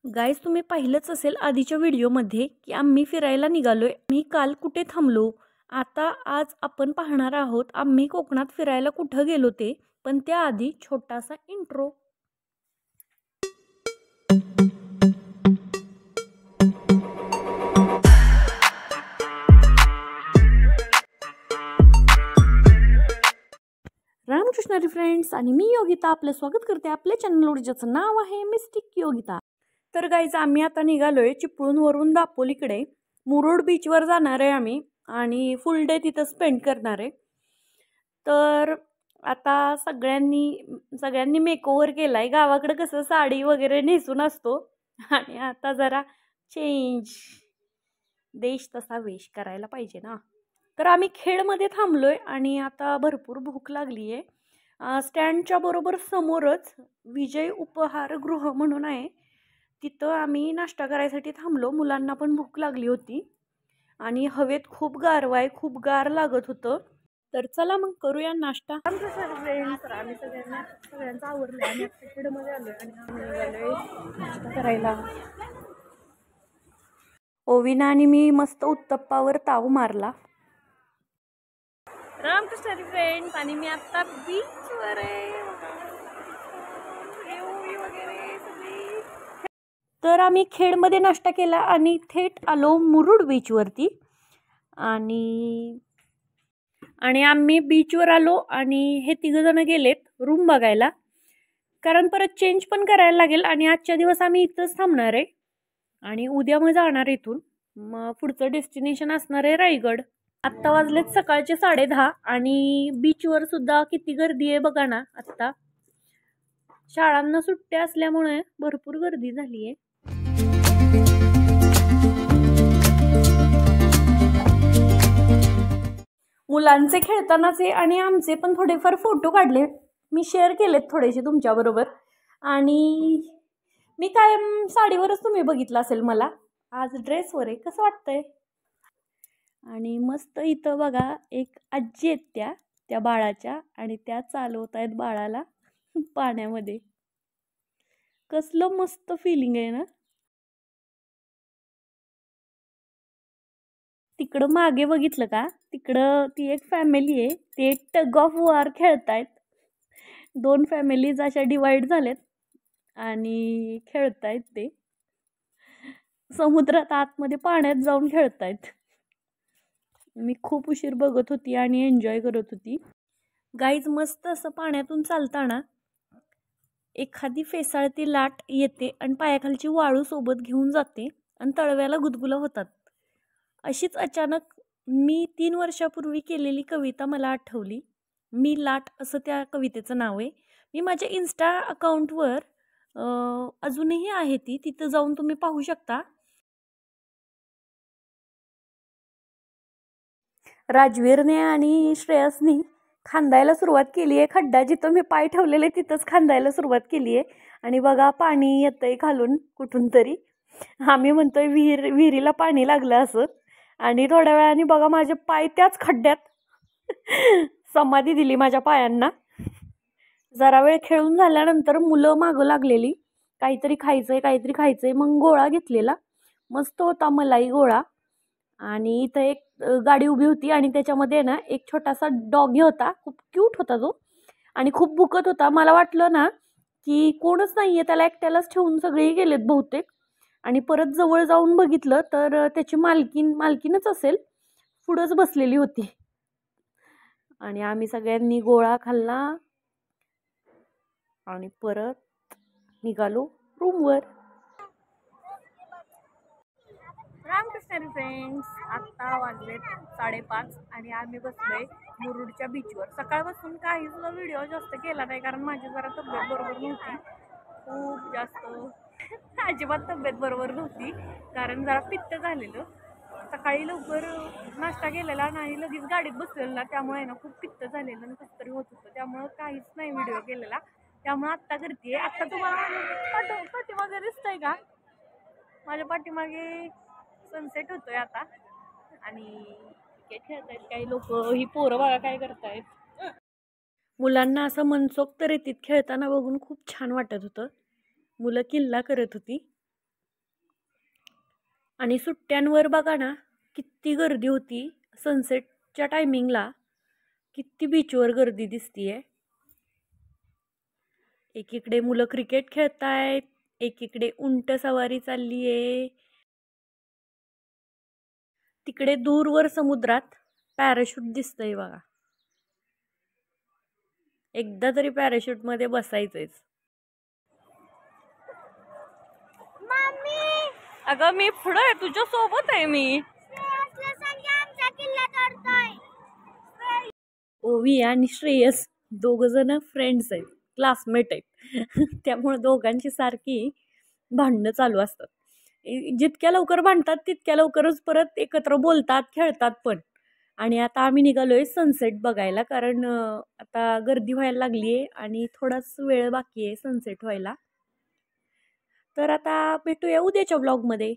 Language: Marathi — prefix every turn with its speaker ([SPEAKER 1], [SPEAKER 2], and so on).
[SPEAKER 1] गाईज तुम्ही पाहिलंच असेल आधीच्या व्हिडिओमध्ये की आम्ही फिरायला निघालोय. मी काल कुठे थांबलो. आता आज आपण पाहणार आहोत आम्ही कोकणात फिरायला कुठं गेलो ते. पण त्याआधी छोटासा इंट्रो. रामकृष्ण फ्रेंड्स आणि मी योगिता आपलं स्वागत करते आपल्या चॅनलवर, ज्याचं नाव आहे मिस्टिक योगिता. तर गाईज आम्ही आता निघालोय चिपळूणवरून दापोलीकडे. मुरुड बीचवर जाणार आहे आम्ही आणि फुल डे तिथं स्पेंड करणार आहे. तर आता सगळ्यांनी मेकओव्हर केलाय. गावाकडे कसं साडी वगैरे नेसून असतो आणि आता जरा चेंज, देश तसा वेश करायला पाहिजे ना. तर आम्ही खेडमध्ये थांबलोय आणि आता भरपूर भूक लागली आहे. स्टँडच्या बरोबर समोरच विजय उपहारगृह म्हणून आहे, तिथं आम्ही नाश्ता करायसाठी थांबलो. मुलांना पण भूक लागली होती आणि हवेत खूप गारवा आहे, खूप गार लागत होतं. तर चला मग करूया नाश्ता. आम्ही सगळ्यांचं आवरलं आणि खेडमध्ये आलोय आणि आम्ही निघालोय नाश्ता करायला. ओविना आणि मी मस्त उत्तप्पावर ताव मारला. रामकृष्ण फ्रेंड्स आणि मी आता बीचवर आहे. तर आम्ही खेडमध्ये नाश्ता केला आणि थेट आलो मुरुड बीचवरती. आणि आम्ही बीचवर आलो आणि हे तिघजण गेलेत रूम बघायला, कारण परत चेंज पण करायला लागेल. आणि आजच्या दिवस आम्ही इथंच थांबणार आहे आणि उद्या मग जाणार इथून. मग पुढचं डेस्टिनेशन असणार आहे रायगड. आत्ता वाजलेत सकाळचे 10:30 आणि बीचवर सुद्धा किती गर्दी आहे बघा ना. आत्ता शाळांना सुट्ट्या असल्यामुळे भरपूर गर्दी झाली आहे. मुलांचे खेळतानाचे आणि आमचे पण थोडेफार फोटो काढले, मी शेअर केलेत थोडेसे तुमच्याबरोबर. आणि मी काय साडीवरच तुम्ही बघितलं असेल मला, आज ड्रेसवर आहे. कसं वाटतंय? आणि मस्त इथं बघा एक आजी आहेत त्या बाळाच्या, आणि त्या चालवत आहेत बाळाला पाण्यामध्ये. कसलं मस्त फिलिंग आहे ना. तिकडं मागे बघितलं का, तिकडं ती एक फॅमिली आहे, ते टग ऑफ वॉर खेळतायत. 2 फॅमिलीज अशा डिवाइड झाल्यात आणि खेळतायत. ते समुद्रात आतमध्ये पाण्यात जाऊन खेळतायत. मी खूप उशीर बघत होती आणि एन्जॉय करत होती. गाईज मस्त असं पाण्यातून चालताना एखादी फेसाळती लाट येते आणि पायाखालची वाळू सोबत घेऊन जाते आणि तळव्याला गुदगुला होतात. अशीच अचानक मी 3 वर्षापूर्वी केलेली कविता मला आठवली. मी लाट असं त्या कवितेचं नाव आहे. मी माझ्या इन्स्टा अकाउंटवर अजूनही आहे ती, तिथं जाऊन तुम्ही पाहू शकता. राजवीरने आणि श्रेयसने खांदायला सुरुवात केली आहे. खड्डा जिथं मी पाय ठेवलेले तिथंच खांदायला सुरुवात केली आहे. आणि बघा पाणी येतंय खालून कुठून तरी. आम्ही म्हणतोय विहिरीला पाणी लागलं असं. आणि थोड्या वेळाने बघा माझे पाय त्याच खड्ड्यात समाधी दिली माझ्या पायांना. जरा वेळ खेळून झाल्यानंतर मुलं मागं लागलेली, काहीतरी खायचंय. मग गोळा घेतलेला, मस्त होता मलाई गोळा. आणि इथं एक गाडी उभी होती आणि त्याच्यामध्ये ना एक छोटासा डॉगी होता. खूप क्यूट होता तो आणि खूप भुकत होता. मला वाटलं ना की कोणच नाही आहे, त्याला एकट्यालाच ठेवून सगळे गेलेत बहुतेक. आणि परत जवळ जाऊन बघितलं तर त्याची मालकीनच असेल, पुढंच बसलेली होती. आणि आम्ही सगळ्यांनी गोळा खाल्ला आणि परत निघालो रूमवर. रामकृष्ण फ्रेंड्स, आत्ता वाजलेत 5:30 आणि आम्ही बसलोय मुरुडच्या बीचवर. सकाळपासून काही सुद्धा व्हिडिओ जास्त केला नाही, कारण माझी जरा तब्येत बरोबर नव्हती. खूप जास्त अजिबात तब्येत बरोबर नव्हती, कारण जरा पित्त झालेलं. सकाळी लवकर नाश्ता केलेला आणि लगेच गाडीत बसलेलं ना, त्यामुळे ना खूप पित्त झालेलं आणि कसं तरी होत होतं. त्यामुळं काहीच नाही व्हिडिओ केलेला. त्यामुळे आत्ता करते. आत्ता तुम्हाला पाठीमागे दिसतंय का? माझ्या पाठीमागे सनसेट होतोय आता आणि क्रिकेट खेळतायत काही लोक. ही पोरं बघा काय करतायत. मुलांना असं मनसोक्त रेतीत खेळताना बघून खूप छान वाटत होतं. मुलं किल्ला करत होती. आणि सुट्ट्यांवर बघा ना किती गर्दी होती सनसेटच्या टायमिंगला. किती बीचवर गर्दी दिसतीये. एकीकडे मुलं क्रिकेट खेळतायत, एकीकडे उंट सवारी चालली आहे. तिकडे दूरवर समुद्रात पॅराशूट दिसतंय बघा. एकदा तरी पॅराशूट मध्ये बसायचंच. अगं मी पुढे आहे, तुझ्या सोबत आहे मी. ओवी आणि श्रेयस दोघ जण फ्रेंड्स आहेत, क्लासमेट आहेत. त्यामुळे दोघांची सारखी भांडणं चालू असतात. जितक्या लवकर भांडतात तितक्या लवकरच परत एकत्र बोलतात, खेळतात पण. आणि आता आम्ही निघालोय सनसेट बघायला, कारण आता गर्दी व्हायला लागली आहे आणि थोडाच वेळ बाकी आहे सनसेट व्हायला. तर आता भेटूया उद्याच्या ब्लॉगमध्ये.